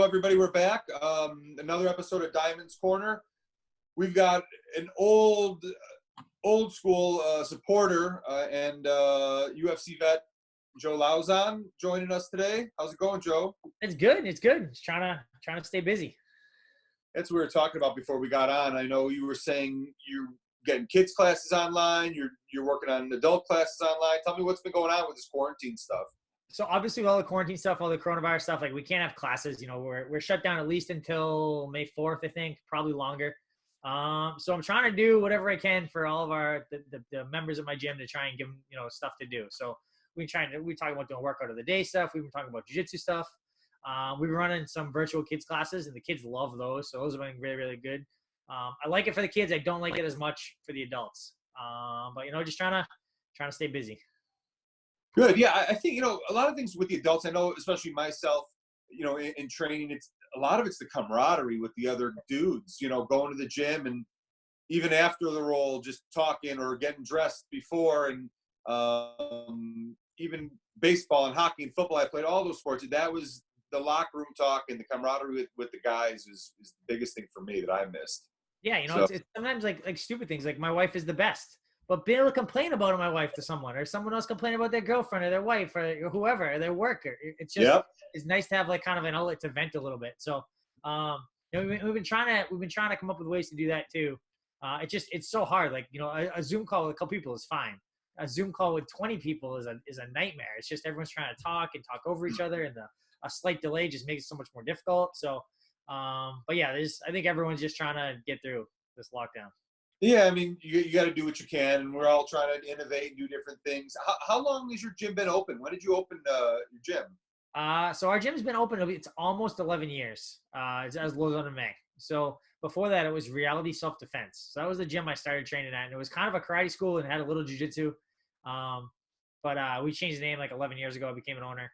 everybody. We're back. Another episode of Diamond's Corner. We've got an old school supporter and UFC vet, Joe Lauzon, joining us today. How's it going, Joe? It's good. It's good. Just trying to stay busy. That's what we were talking about before we got on. I know you were saying you're getting kids classes online. You're working on adult classes online. Tell me what's been going on with this quarantine stuff. So obviously with all the quarantine stuff, all the coronavirus stuff, like we can't have classes. You know, we're shut down at least until May 4th, I think, probably longer. So I'm trying to do whatever I can for all of the members of my gym to try and give them, stuff to do. So we talking about doing workout of the day stuff. We've been talking about jiu-jitsu stuff. We've been running some virtual kids classes, and the kids love those. So those have been really, really good. I like it for the kids. I don't like it as much for the adults. But just trying to stay busy. Good. Yeah, I think, a lot of things with the adults, I know, especially myself, in training, a lot of it's the camaraderie with the other dudes, going to the gym and even after the roll, just talking or getting dressed before, and even baseball and hockey and football. I played all those sports. That was the locker room talk and the camaraderie with the guys is the biggest thing for me that I missed. Yeah, it's sometimes like stupid things. Like my wife is the best. But being able to complain about my wife to someone, or someone else complain about their girlfriend or their wife or whoever, or their worker, it's just it's nice to have like kind of an outlet to vent a little bit. So, we've been trying to come up with ways to do that too. It's so hard. Like a Zoom call with a couple people is fine. A Zoom call with 20 people is a nightmare. It's just everyone's trying to talk over each other, and a slight delay just makes it so much more difficult. So, but yeah, I think everyone's just trying to get through this lockdown. Yeah, I mean, you got to do what you can, and we're all trying to innovate and do different things. How long has your gym been open? When did you open your gym? So our gym's been open. It's almost 11 years. It's as Lauzon MMA. So before that, it was Reality Self-Defense. So that was the gym I started training at, and it was kind of a karate school and had a little jiu-jitsu. But we changed the name like 11 years ago. I became an owner.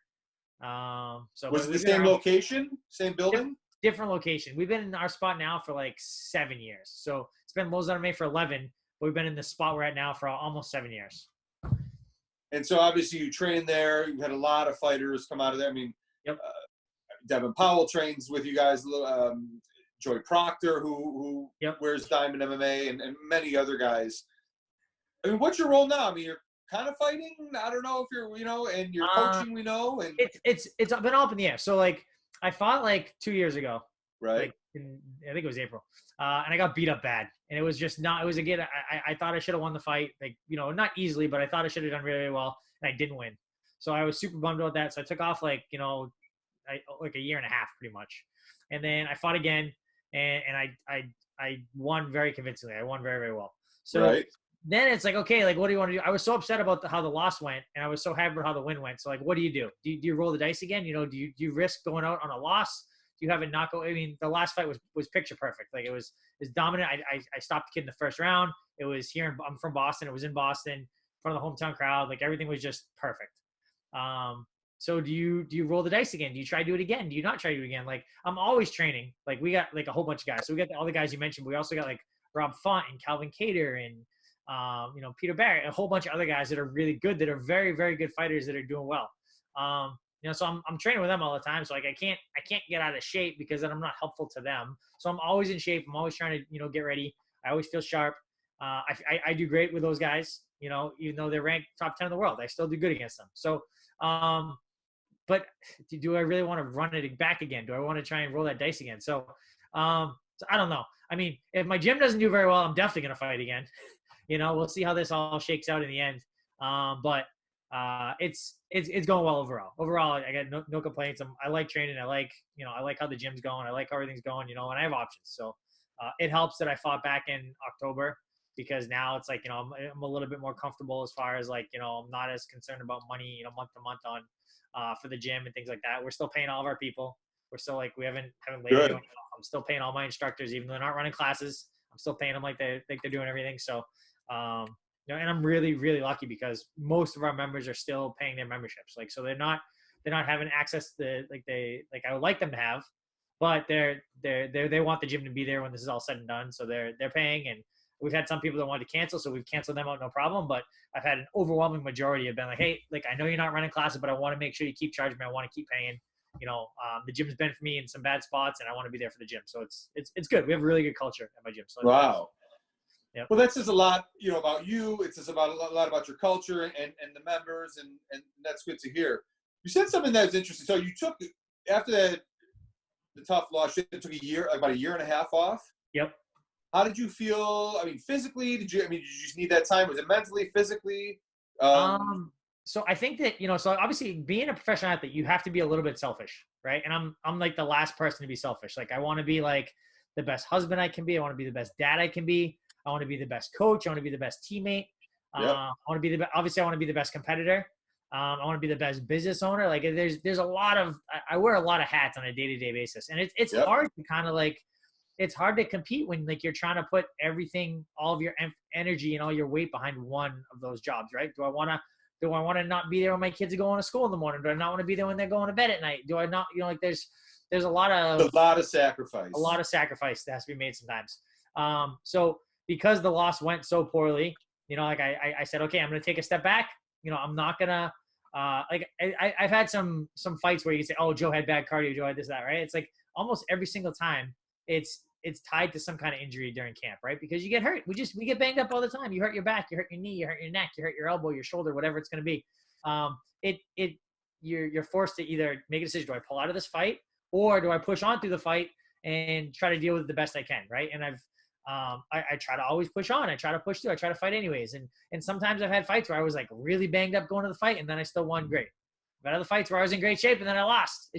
So was it the same location, same building? Different location. We've been in our spot now for like 7 years. So it's been Lauzon MMA for 11, but we've been in the spot we're at now for almost 7 years. And so obviously you trained there. You had a lot of fighters come out of there. I mean, Devin Powell trains with you guys. Joy Proctor, who wears Diamond MMA, and many other guys. I mean, what's your role now? I mean, you're kind of fighting. I don't know if you're, and you're coaching. We know, and it's been all up in the air. So like, I fought like 2 years ago, right? I think it was April, and I got beat up bad. And it was just not. It was again. I thought I should have won the fight, like not easily, but I thought I should have done really, really well, and I didn't win. So I was super bummed about that. So I took off like like a year and a half, pretty much. And then I fought again, and I won very convincingly. I won very, very well. So then it's like, okay, like what do you want to do? I was so upset about how the loss went, and I was so happy about how the win went. So like, what do you do? Do you roll the dice again? Do you risk going out on a loss? Do you have a knockout? I mean, the last fight was picture perfect. Like it was dominant. I stopped the kid in the first round. It was here. I'm from Boston. It was in Boston, in front of the hometown crowd. Like everything was just perfect. So do you roll the dice again? Do you try to do it again? Do you not try to do it again? Like I'm always training. Like we got like a whole bunch of guys. So we got all the guys you mentioned. But we also got like Rob Font and Calvin Cater and Peter Barrett, a whole bunch of other guys that are really good, that are very, very good fighters that are doing well. So I'm training with them all the time. So like I can't get out of shape because then I'm not helpful to them. So I'm always in shape. I'm always trying to, get ready. I always feel sharp. I do great with those guys, even though they're ranked top 10 in the world, I still do good against them. So, but do I really want to run it back again? Do I want to try and roll that dice again? So I don't know. I mean, if my gym doesn't do very well, I'm definitely going to fight again. We'll see how this all shakes out in the end. But it's going well overall. Overall, I got no complaints. I like training. I like how the gym's going. I like how everything's going, and I have options. So it helps that I fought back in October, because now it's like, I'm a little bit more comfortable as far as like, I'm not as concerned about money, month to month on for the gym and things like that. We're still paying all of our people. We're still like, we haven't laid anyone off. I'm still paying all my instructors, even though they're not running classes. I'm still paying them like they're doing everything. So, and I'm really, really lucky because most of our members are still paying their memberships. Like, so they're not having access to I would like them to have, but they want the gym to be there when this is all said and done. So they're paying, and we've had some people that wanted to cancel, so we've canceled them out, no problem. But I've had an overwhelming majority have been like, hey, like, I know you're not running classes, but I want to make sure you keep charging me. I want to keep paying. the gym's been for me in some bad spots, and I want to be there for the gym. So it's good. We have a really good culture at my gym. So wow. Yep. Well, that says a lot, about you. It says about a lot about your culture and the members, and that's good to hear. You said something that's interesting. So you took, after the tough loss, you took about a year and a half off. Yep. How did you feel? I mean, physically, did you just need that time? Was it mentally, physically? So I think that, so obviously being a professional athlete, you have to be a little bit selfish, right? And I'm like the last person to be selfish. Like, I want to be like the best husband I can be. I want to be the best dad I can be. I want to be the best coach. I want to be the best teammate. Yep. I want to be obviously I want to be the best competitor. I want to be the best business owner. Like, there's a lot of, I wear a lot of hats on a day-to-day basis. And it's Yep. hard to kind of like, it's hard to compete when like you're trying to put everything, all of your energy and all your weight behind one of those jobs, right? Do I want to not be there when my kids are going to school in the morning? Do I not want to be there when they're going to bed at night? Do I not, like there's a lot of sacrifice. A lot of sacrifice that has to be made sometimes. So because the loss went so poorly, like I said, okay, I'm going to take a step back. I'm not going to, I've had some fights where you say, oh, Joe had bad cardio, Joe had this, that, right? It's like almost every single time it's tied to some kind of injury during camp, right? Because you get hurt. We get banged up all the time. You hurt your back, you hurt your knee, you hurt your neck, you hurt your elbow, your shoulder, whatever it's going to be. You're forced to either make a decision. Do I pull out of this fight, or do I push on through the fight and try to deal with it the best I can, right? And I try to always push on. I try to push through. I try to fight anyways. And sometimes I've had fights where I was like really banged up going to the fight, and then I still won great. But other fights where I was in great shape and then I lost.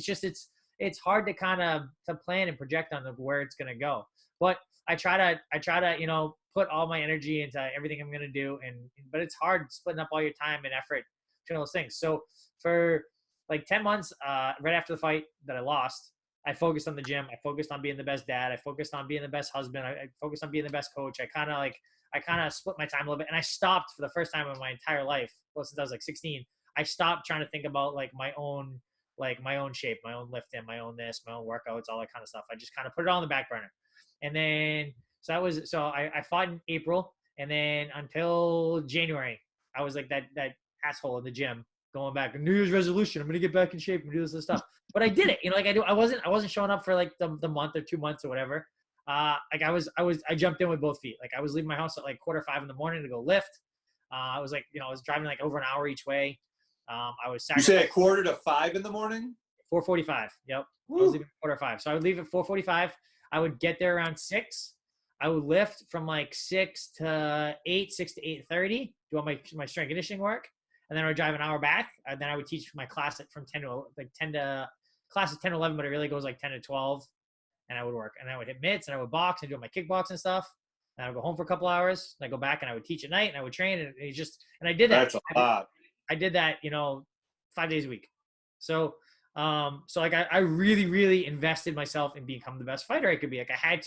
It's hard to kind of to plan and project on where it's going to go. But I try to put all my energy into everything I'm going to do. But it's hard splitting up all your time and effort between those things. So for like 10 months, right after the fight that I lost, I focused on the gym. I focused on being the best dad. I focused on being the best husband. I focused on being the best coach. I kind of split my time a little bit, and I stopped for the first time in my entire life. Well, since I was like 16, I stopped trying to think about like my own shape, my own lifting, my own this, my own workouts, all that kind of stuff. I just kind of put it all on the back burner. And then, I fought in April, and then until January, I was like that asshole in the gym going back, New Year's resolution, I'm going to get back in shape and do this stuff. But I did it, I wasn't showing up for like the month or 2 months or whatever. I jumped in with both feet. Like, I was leaving my house at like 4:45 in the morning to go lift. I was driving like over an hour each way. You say at 4:45 in the morning? 4:45. Yep. Woo. I was leaving at 4:45. So I would leave at 4:45. I would get there around 6. I would lift from like 6 to 8:30, do all my strength conditioning work. And then I would drive an hour back. And then I would teach my class from 10 to class is 10 to 11, but it really goes like 10 to 12. And I would work. And I would hit mitts, and I would box and do my kickboxing stuff. And I would go home for a couple hours. And I go back and I would teach at night, and I would train. And I did that. That's a lot. I did that, 5 days a week. So I really, really invested myself in becoming the best fighter I could be. Like, I had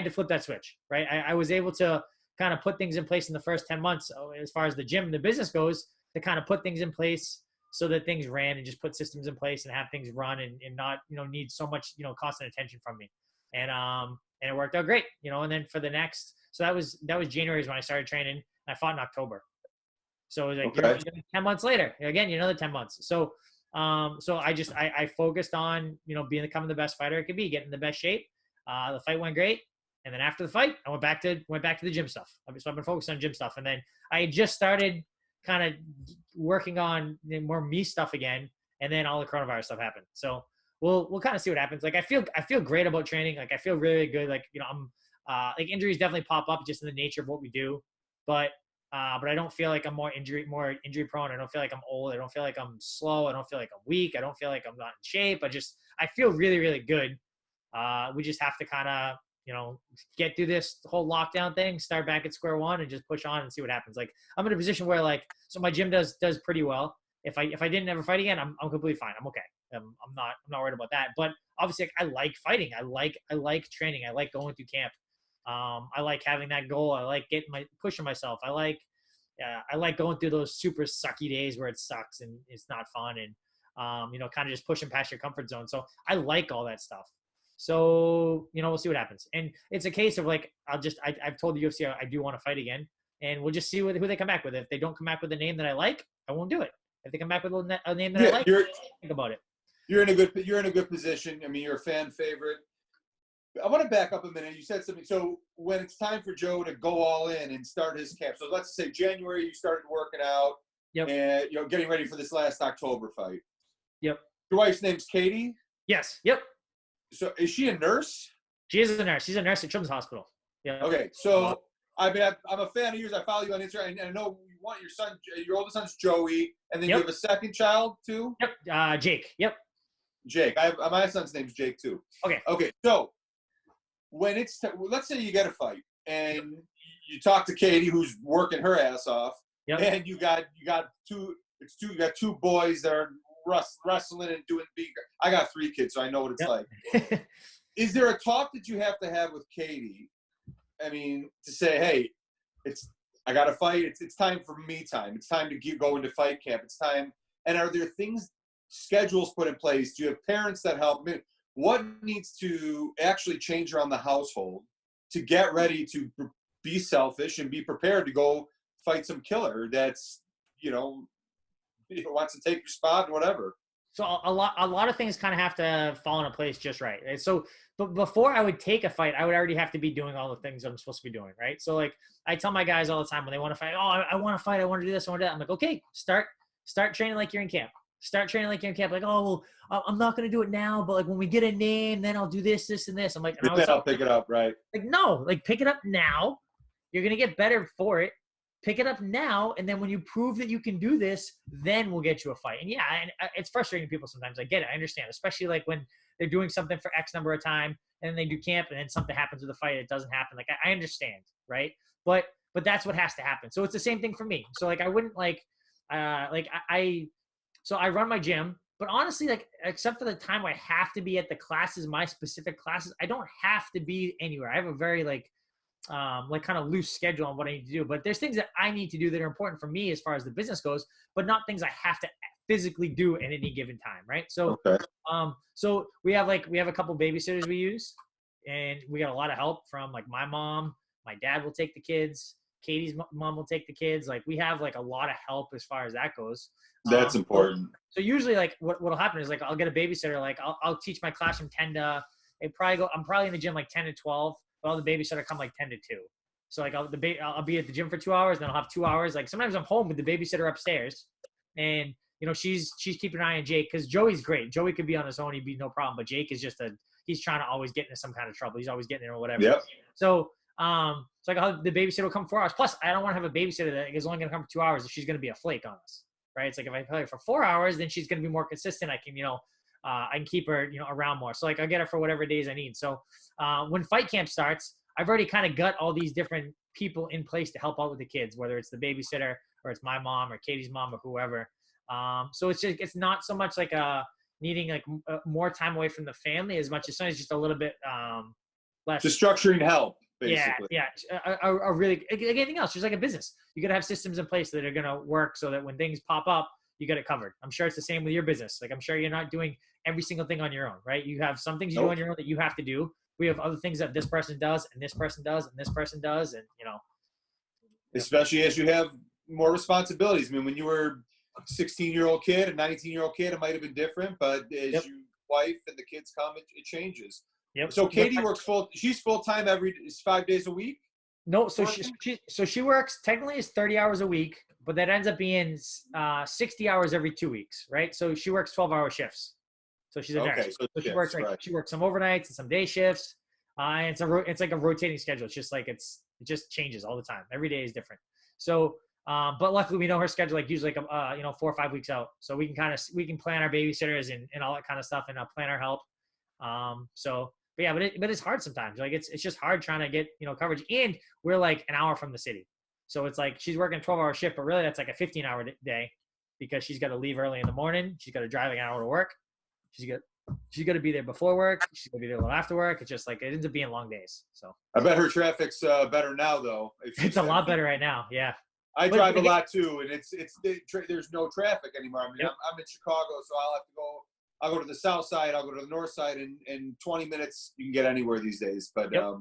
to flip that switch, right? I was able to kind of put things in place in the first 10 months as far as the gym and the business goes, to kind of put things in place so that things ran, and just put systems in place and have things run and not, need so much, constant attention from me. And it worked out great, and then for the next, so that was January is when I started training, and I fought in October. So it was like, okay. 10 months later, again, another 10 months. So I focused on, becoming the best fighter I could be, getting in the best shape. The fight went great. And then after the fight, I went back to the gym stuff. So I've been focused on gym stuff. And then I just started kind of working on more me stuff again. And then all the coronavirus stuff happened. So we'll kind of see what happens. Like, I feel great about training. Like, I feel really good. Like, I'm like, injuries definitely pop up just in the nature of what we do, but I don't feel like I'm more injury prone. I don't feel like I'm old. I don't feel like I'm slow. I don't feel like I'm weak. I don't feel like I'm not in shape. I feel really, really good. We just have to kind of, get through this whole lockdown thing, start back at square one, and just push on and see what happens. Like, I'm in a position where, like, so my gym does pretty well. If I didn't ever fight again, I'm completely fine. I'm okay. I'm not worried about that. But obviously, like, I like fighting. I like training. I like going through camp. I like having that goal. I like pushing myself. I like going through those super sucky days where it sucks and it's not fun, and kind of just pushing past your comfort zone. So I like all that stuff. So, we'll see what happens. And it's a case of like, I've told the UFC I do want to fight again, and we'll just see who they come back with. If they don't come back with a name that I like, I won't do it. If they come back with a name that I like, I'll think about it. you're in a good position. I mean, you're a fan favorite. I want to back up a minute. You said something. So when it's time for Joe to go all in and start his camp, so let's say January you started working out, and getting ready for this last October fight. Yep. Your wife's name's Katie? Yes. Yep. So is she a nurse? She is a nurse. She's a nurse at Children's Hospital. Yeah. Okay. So I mean, I'm a fan of yours. I follow you on Instagram, and I know you want your oldest son's Joey, and then you have a second child too? Yep. Jake. Yep. Jake. My son's name's Jake too. Okay. Okay. So when it's let's say you get a fight, and you talk to Katie, who's working her ass off, and you got two boys that are wrestling and doing big. I got 3 kids, so I know what it's like. Is there a talk that you have to have with Katie? I mean, to say, hey, I got to fight. It's time for me time. It's time to go into fight camp. It's time. And are there schedules put in place? Do you have parents that help? I mean, what needs to actually change around the household to get ready to be selfish and be prepared to go fight some killer that's, wants to take your spot and whatever? So a lot of things kind of have to fall into place just right. So, but before I would take a fight, I would already have to be doing all the things I'm supposed to be doing, right? So like I tell my guys all the time when they want to fight, I want to fight, I want to do this, I want to do that. I'm like, okay, start training like you're in camp. Start training like you're in camp. Like, oh, well, I'm not going to do it now, but like when we get a name, then I'll do this, this, and this. I'm like, I'll pick it up, right? Like, no, like pick it up now. You're going to get better for it. Pick it up now, and then when you prove that you can do this, then we'll get you a fight. And yeah, and it's frustrating to people sometimes. I get it. I understand, especially like when they're doing something for X number of time, and then they do camp, and then something happens with the fight, it doesn't happen. Like I understand, right? But that's what has to happen. So it's the same thing for me. So like I wouldn't so I run my gym, but honestly, like except for the time I have to be at the classes, my specific classes, I don't have to be anywhere. I have a very kind of loose schedule on what I need to do, but there's things that I need to do that are important for me as far as the business goes, but not things I have to physically do at any given time. Right. So, so we have a couple babysitters we use, and we got a lot of help from like my mom, my dad will take the kids. Katie's mom will take the kids. Like we have like a lot of help as far as that goes. That's important. So usually like what'll happen is like, I'll get a babysitter. Like I'll teach my class from 10 to, I'm probably in the gym like 10 to 12. But all the babysitter come like 10 to 2. So like I'll be at the gym for 2 hours, then I'll have 2 hours. Like sometimes I'm home with the babysitter upstairs, and she's keeping an eye on Jake because Joey's great. Joey could be on his own, he'd be no problem. But Jake is just he's trying to always get into some kind of trouble. He's always getting in or whatever. Yep. So it's like the babysitter will come 4 hours. Plus, I don't want to have a babysitter that is only going to come for 2 hours if she's going to be a flake on us, right? It's like if I play her for 4 hours, then she's going to be more consistent. I can I can keep her around more. So like I'll get her for whatever days I need. So when fight camp starts, I've already kind of got all these different people in place to help out with the kids, whether it's the babysitter or it's my mom or Katie's mom or whoever. So it's not so much like needing like more time away from the family as much as sometimes just a little bit less. Just structuring help, basically. Yeah. A really, like anything else, just like a business. You got to have systems in place that are going to work so that when things pop up, you got it covered. I'm sure it's the same with your business. Like I'm sure you're not doing every single thing on your own, right? You have some things you do on your own that you have to do. We have other things that this person does and this person does and this person does. And, especially as you have more responsibilities. I mean, when you were a 16-year-old kid, a 19-year-old kid, it might've been different, but as your wife and the kids come, it changes. Yep. So Katie works she's full-time 5 days a week? No. So she works technically is 30 hours a week, but that ends up being 60 hours every 2 weeks, right? So she works 12-hour shifts. So she's a nurse. So she works she works some overnights and some day shifts. And it's like a rotating schedule. It's just like it just changes all the time. Every day is different. So but luckily we know her schedule like usually like 4 or 5 weeks out. So we can plan our babysitters and all that kind of stuff and plan our help. But it's hard sometimes. Like it's just hard trying to get coverage. And we're like an hour from the city. So it's like she's working a 12-hour shift, but really that's like a 15-hour day because she's got to leave early in the morning. She's got to drive like an hour to work. She's got to be there before work. She's got to be there a little after work. It's just like it ends up being long days. So I bet her traffic's better now, though. It's a lot better right now. Yeah. I drive a lot too, and there's no traffic anymore. I mean, I'm in Chicago, so I'll go to the south side, I'll go to the north side, and in 20 minutes you can get anywhere these days. But at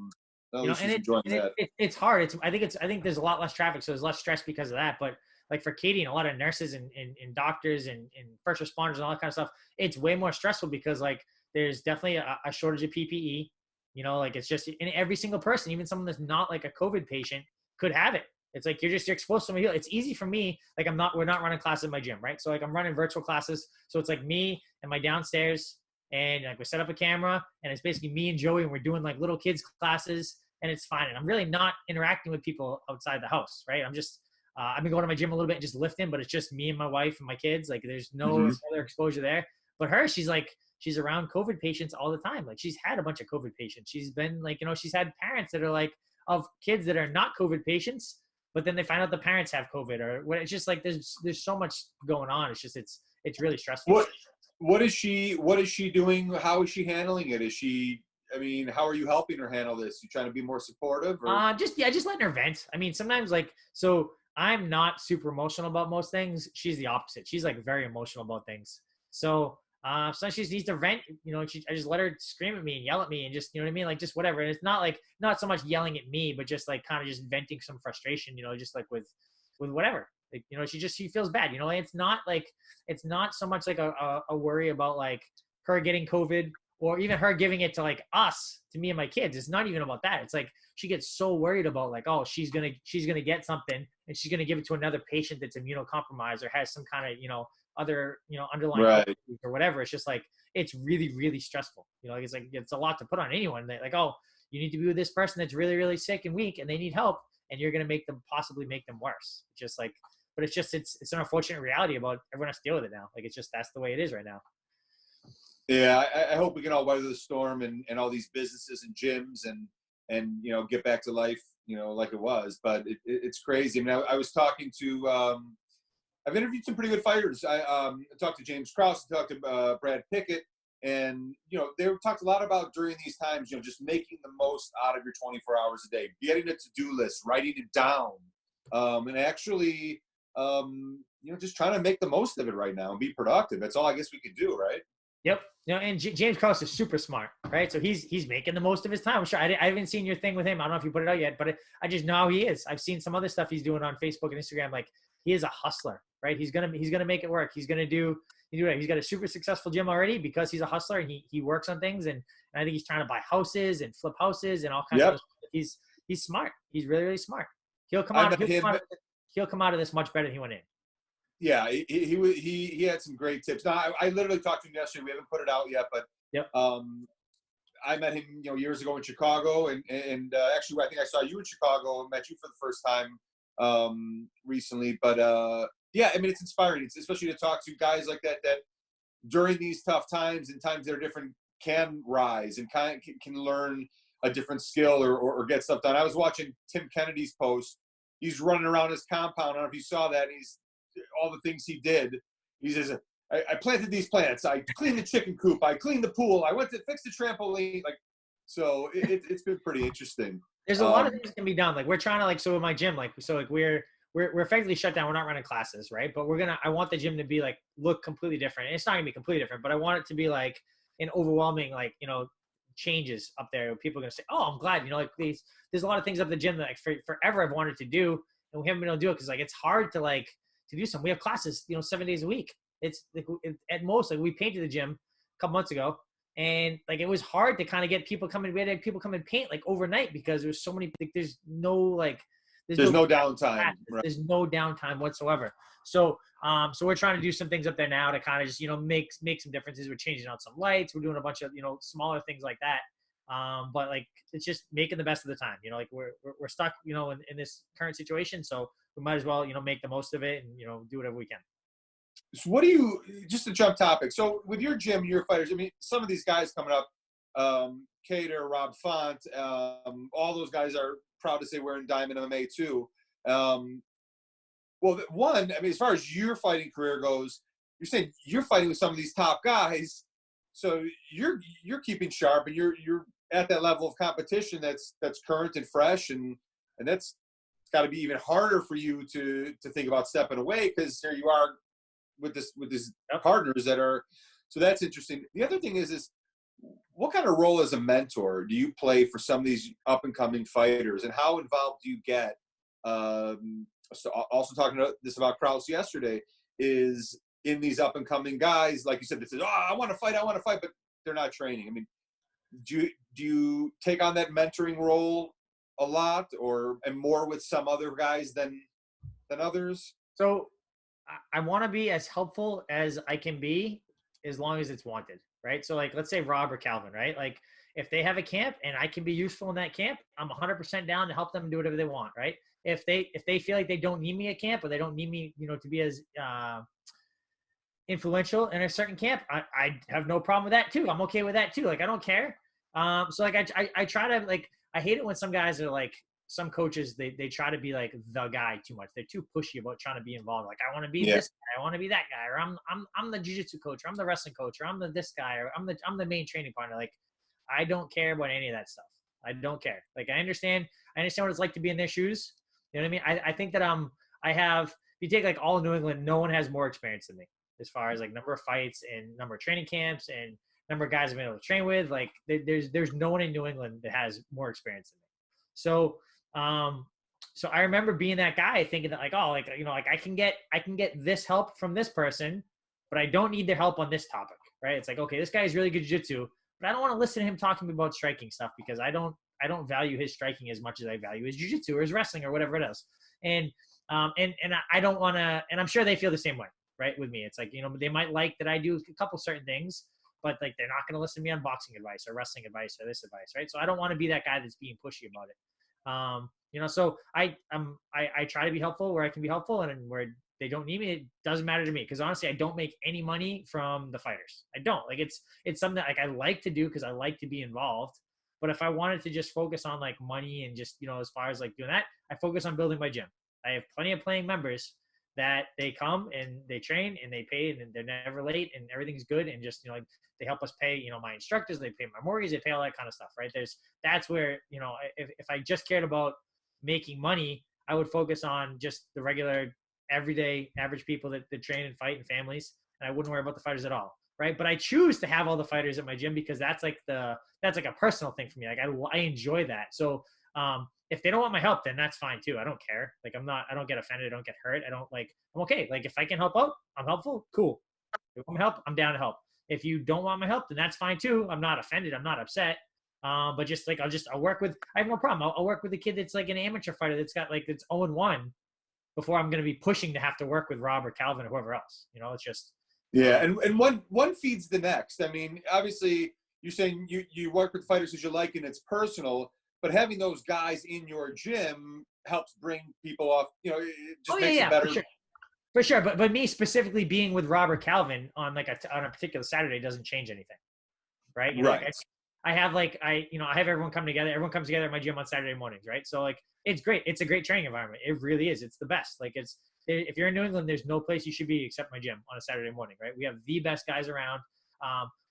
least she's enjoying that. It's hard. I think there's a lot less traffic, so there's less stress because of that. But like for Katie and a lot of nurses and doctors and first responders and all that kind of stuff, it's way more stressful because like there's definitely a shortage of PPE. You know, like it's just in every single person, even someone that's not like a COVID patient could have it. It's like you're exposed to somebody. It's easy for me. Like we're not running classes in my gym, right? So like I'm running virtual classes. So it's like me and my downstairs, and like we set up a camera, and it's basically me and Joey, and we're doing like little kids classes, and it's fine. And I'm really not interacting with people outside the house, right? I'm just I've been going to my gym a little bit and just lifting, but it's just me and my wife and my kids. Like there's no other exposure there. But her, she's around COVID patients all the time. Like she's had a bunch of COVID patients. She's been like, you know, she's had parents that are like of kids that are not COVID patients, but then they find out the parents have COVID or what. It's just like there's so much going on. It's just it's really stressful. What is she doing? How is she handling it? I mean, how are you helping her handle this? You trying to be more supportive? Or? Just letting her vent. I mean, sometimes like, so I'm not super emotional about most things. She's the opposite. She's like very emotional about things. So sometimes she needs to vent, you know, I just let her scream at me and yell at me and just, you know what I mean? Like just whatever. And it's not so much yelling at me, but just like kind of just venting some frustration, you know, just like with whatever. Like, you know, she feels bad, you know, it's not so much like a worry about like her getting COVID or even her giving it to like us, to me and my kids. It's not even about that. It's like she gets so worried about like, oh, she's gonna get something and she's gonna give it to another patient that's immunocompromised or has some kind of, you know, other, you know, underlying or whatever. It's just like it's really, really stressful. You know, like it's a lot to put on anyone. They like, oh, you need to be with this person that's really, really sick and weak and they need help, and you're gonna possibly make them worse. It's just like, but it's an unfortunate reality about everyone has to deal with it now. Like it's just that's the way it is right now. Yeah, I hope we can all weather the storm and all these businesses and gyms and you know, get back to life, you know, like it was. But it's crazy. I mean, I was talking to I've interviewed some pretty good fighters. I talked to James Krause, I talked to Brad Pickett, and you know, they talked a lot about during these times, you know, just making the most out of your 24 hours a day, getting a to-do list, writing it down, and actually, you know, just trying to make the most of it right now and be productive. That's all I guess we could do, right? Yep. You know, and James Krause is super smart, right? So he's making the most of his time. I'm sure I haven't seen your thing with him. I don't know if you put it out yet, but I just know how he is. I've seen some other stuff he's doing on Facebook and Instagram. Like he is a hustler, right? He's gonna make it work. He's gonna do it. He's got a super successful gym already because he's a hustler and he works on things. And I think he's trying to buy houses and flip houses and all kinds of stuff. He's smart. He's really, really smart. He'll come out of this much better than he went in. Yeah, he had some great tips. Now, I literally talked to him yesterday. We haven't put it out yet, but I met him, you know, years ago in Chicago, and actually, I think I saw you in Chicago and met you for the first time recently. But yeah, I mean, it's inspiring. It's especially to talk to guys like that during these tough times and times that are different can rise and can learn a different skill or get stuff done. I was watching Tim Kennedy's post. He's running around his compound. I don't know if you saw that. He's all the things he did. He says, I planted these plants. I cleaned the chicken coop. I cleaned the pool. I went to fix the trampoline. Like, so it's been pretty interesting. There's a lot of things that can be done. Like we're trying to so in my gym, we're effectively shut down. We're not running classes, right? But I want the gym to be like, look completely different. And it's not gonna be completely different, but I want it to be like an overwhelming, like, you know, changes up there. People are gonna say, oh, I'm glad, you know, like there's a lot of things up the gym that like forever I've wanted to do. And we haven't been able to do it because like, it's hard to do something. We have classes, you know, 7 days a week. It's like, at most, like we painted the gym a couple months ago, and like it was hard to kind of get people coming. We had people come and paint like overnight because there's so many. Like there's no downtime. Right. There's no downtime whatsoever. So so we're trying to do some things up there now to kind of just, you know, make some differences. We're changing out some lights. We're doing a bunch of, you know, smaller things like that. But like it's just making the best of the time. You know, like we're stuck, you know, in this current situation. So we might as well, you know, make the most of it and, you know, do whatever we can. So what do you, just to jump topic, so with your gym, your fighters, I mean, some of these guys coming up, Cater, Rob Font, all those guys are proud to say we're in Diamond MMA too. Well, one, I mean, as far as your fighting career goes, you're saying you're fighting with some of these top guys, so you're keeping sharp and you're at that level of competition that's current and fresh, and that's got to be even harder for you to think about stepping away because here you are with these partners that are. So that's interesting. The other thing is what kind of role as a mentor do you play for some of these up and coming fighters, and how involved do you get So also talking about this about Krause yesterday, is in these up and coming guys, like you said, that says, "Oh, I want to fight," but they're not training. I mean, do you take on that mentoring role a lot, and more with some other guys than others? So I want to be as helpful as I can be, as long as it's wanted, right? So like, let's say Rob or Calvin, right? Like, if they have a camp and I can be useful in that camp, I'm 100% down to help them do whatever they want, right? If they feel like they don't need me at camp, or they don't need me, to be as influential in a certain camp, I have no problem with that too. I'm okay with that too. Like, I don't care. So like, I try to, like, I hate it when some guys are like, some coaches, they try to be like the guy too much. They're too pushy about trying to be involved. Like, I want to be this guy, I want to be that guy, or I'm the jiu-jitsu coach, or I'm the wrestling coach, or I'm the this guy, or I'm the main training partner. Like, I don't care about any of that stuff. I don't care. Like, I understand what it's like to be in their shoes. You know what I mean? I think that if you take like all of New England, no one has more experience than me, as far as like number of fights and number of training camps and number of guys I've been able to train with. Like, there's no one in New England that has more experience than me. So so I remember being that guy, thinking that like, oh, like, like I can get this help from this person, but I don't need their help on this topic, right? It's like, okay, this guy is really good jiu-jitsu, but I don't want to listen to him talking about striking stuff, because I don't value his striking as much as I value his jiu-jitsu or his wrestling or whatever it is. And I don't want to, and I'm sure they feel the same way, right? With me, it's like, they might like that I do a couple certain things, but like, they're not going to listen to me on boxing advice or wrestling advice or this advice, right? So I don't want to be that guy that's being pushy about it. So I try to be helpful where I can be helpful, and where they don't need me, it doesn't matter to me. Cause honestly, I don't make any money from the fighters. I don't. Like, it's something that like I like to do because I like to be involved. But if I wanted to just focus on like money and just, as far as like doing that, I focus on building my gym. I have plenty of paying members that they come and they train and they pay, and they're never late, and everything's good. And just, like, they help us pay, my instructors, they pay my mortgage, they pay all that kind of stuff, right? That's where, if I just cared about making money, I would focus on just the regular, everyday, average people that train and fight, and families, and I wouldn't worry about the fighters at all, right? But I choose to have all the fighters at my gym because that's like a personal thing for me. Like, I enjoy that. So if they don't want my help, then that's fine too. I don't care. Like, I don't get offended. I don't get hurt. I'm okay. Like, if I can help out, I'm helpful. Cool. If you want my help, I'm down to help. If you don't want my help, then that's fine too. I'm not offended. I'm not upset. But just like, I'll work with, I have no problem. I'll work with a kid that's like an amateur fighter that's got like, it's 0-1 before I'm going to be pushing to have to work with Rob or Calvin or whoever else. It's just. Yeah. And one feeds the next. I mean, obviously you're saying you work with fighters as you like, and it's personal, but having those guys in your gym helps bring people off, it just makes it better. For sure. But me specifically being with Rob or Calvin on like on a particular Saturday doesn't change anything. Right. Right. Like I have everyone come together. Everyone comes together at my gym on Saturday mornings. Right. So like, it's great. It's a great training environment. It really is. It's the best. Like, if you're in New England, there's no place you should be except my gym on a Saturday morning. Right. We have the best guys around.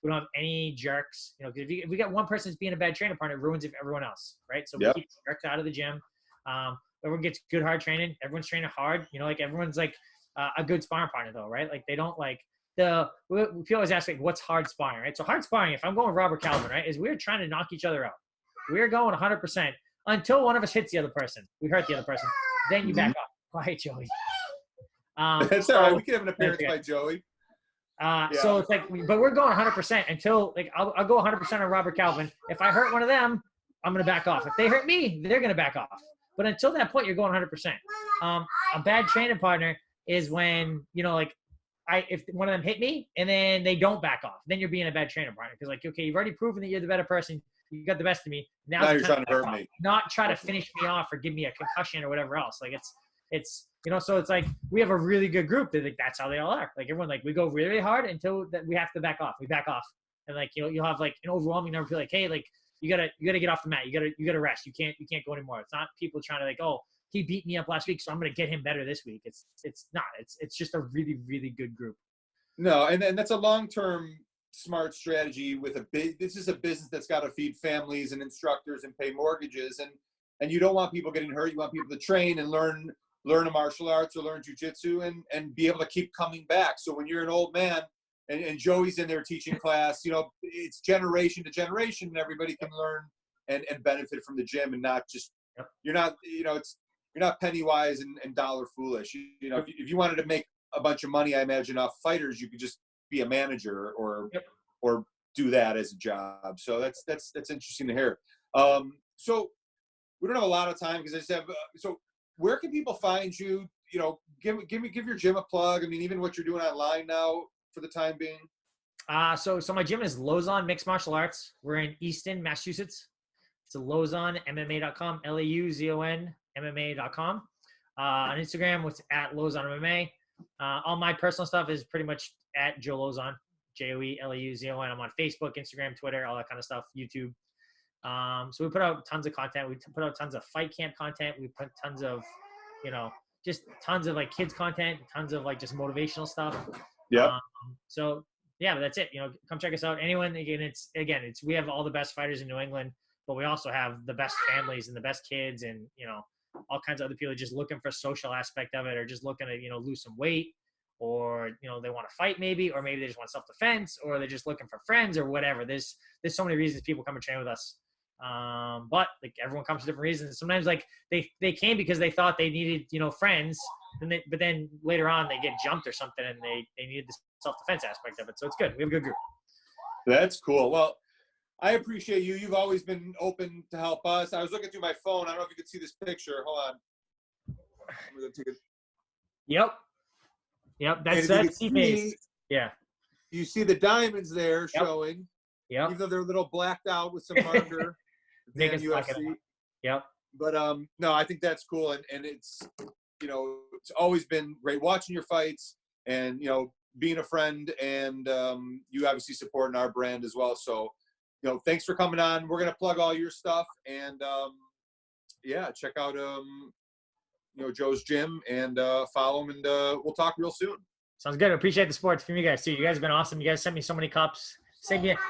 We don't have any jerks, if we got one person that's being a bad trainer partner, it ruins it for everyone else. Right. So we keep jerks out of the gym. Everyone gets good, hard training. Everyone's training hard, like everyone's like a good sparring partner though. Right. Like, they don't like people always ask like, what's hard sparring, right? So hard sparring, if I'm going with Robert Calvin, right, is we're trying to knock each other out. We're going 100% until one of us hits the other person. We hurt the other person. Then you back off. Quiet, Joey. That's all right. We can have an appearance by Joey. So it's like, but we're going 100% until like, I'll go 100% on Robert Calvin. If I hurt one of them, I'm going to back off. If they hurt me, they're going to back off. But until that point, you're going 100%. A bad training partner is when, if one of them hit me and then they don't back off, then you're being a bad trainer partner. Cause like, okay, you've already proven that you're the better person. You got the best of me. Now you're trying to hurt me. Not try to finish me off or give me a concussion or whatever else. Like it's, so it's like, we have a really good group that like, that's how they all are. Like, everyone, like, we go really, really hard until that we have to back off. We back off. And like, you'll have like an overwhelming number of people like, hey, like, you gotta get off the mat. You gotta rest. You can't go anymore. It's not people trying to like, oh, he beat me up last week, so I'm going to get him better this week. It's not. It's just a really, really good group. No, and that's a long-term smart strategy with this is a business that's got to feed families and instructors and pay mortgages, and you don't want people getting hurt. You want people to train and learn a martial arts or learn jiu-jitsu and be able to keep coming back. So when you're an old man and Joey's in there teaching class, it's generation to generation, and everybody can learn and benefit from the gym, and not just, you're not, you're penny wise and dollar foolish. You know, if you wanted to make a bunch of money, I imagine off fighters, you could just be a manager or do that as a job. So that's interesting to hear. So we don't have a lot of time because I just have. So where can people find you? You know, give your gym a plug. I mean, even what you're doing online now for the time being. So my gym is Lauzon Mixed Martial Arts. We're in Easton, Massachusetts. It's a Lauzon MMA.com, Lauzon MMA.com. On Instagram, it's at Lauzon MMA. All my personal stuff is pretty much at Joe Lauzon, JoeLauzon. I'm on Facebook, Instagram, Twitter, all that kind of stuff, YouTube. So we put out tons of content. We put out tons of fight camp content. We put tons of, just tons of like kids content, tons of like just motivational stuff. Yeah. So yeah, but that's it. Come check us out. Anyone, it's we have all the best fighters in New England, but we also have the best families and the best kids and, all kinds of other people just looking for social aspect of it, or just looking to, lose some weight, or, they want to fight maybe, or maybe they just want self-defense, or they're just looking for friends or whatever. There's so many reasons people come and train with us. But like everyone comes for different reasons. Sometimes like they came because they thought they needed, friends, but then later on they get jumped or something and they needed the self-defense aspect of it. So it's good. We have a good group. That's cool. Well, I appreciate you. You've always been open to help us. I was looking through my phone. I don't know if you could see this picture. Hold on. I'm gonna take it. Yep. That's yeah. You see the diamonds there showing. Yeah. Even though they're a little blacked out with some marker. Make UFC. Yep. But no, I think that's cool, and it's it's always been great watching your fights, and being a friend, and you obviously supporting our brand as well. So thanks for coming on. We're gonna plug all your stuff, and check out Joe's gym and follow him, and we'll talk real soon. Sounds good. I appreciate the support from you guys too. You guys have been awesome. You guys sent me so many cups.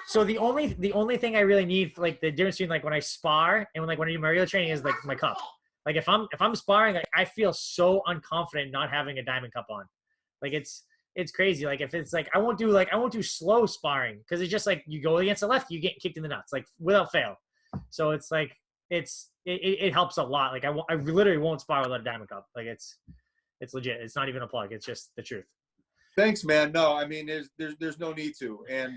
So the only thing I really need, like the difference between like when I spar and when I do my real training, is like my cup. Like if I'm sparring, like I feel so unconfident not having a diamond cup on. Like it's crazy. Like if it's like I won't do slow sparring because it's just like you go against the left, you get kicked in the nuts like without fail. So it's like it helps a lot. Like I literally won't spar without a diamond cup. Like it's legit. It's not even a plug. It's just the truth. Thanks, man. No, I mean there's no need to, and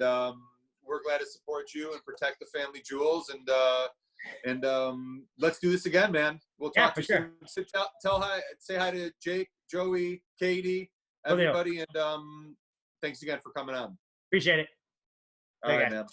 we're glad to support you and protect the family jewels, and let's do this again, man. We'll talk to you soon. Say hi to Jake, Joey, Katie, everybody, and thanks again for coming on. Appreciate it. All right, man.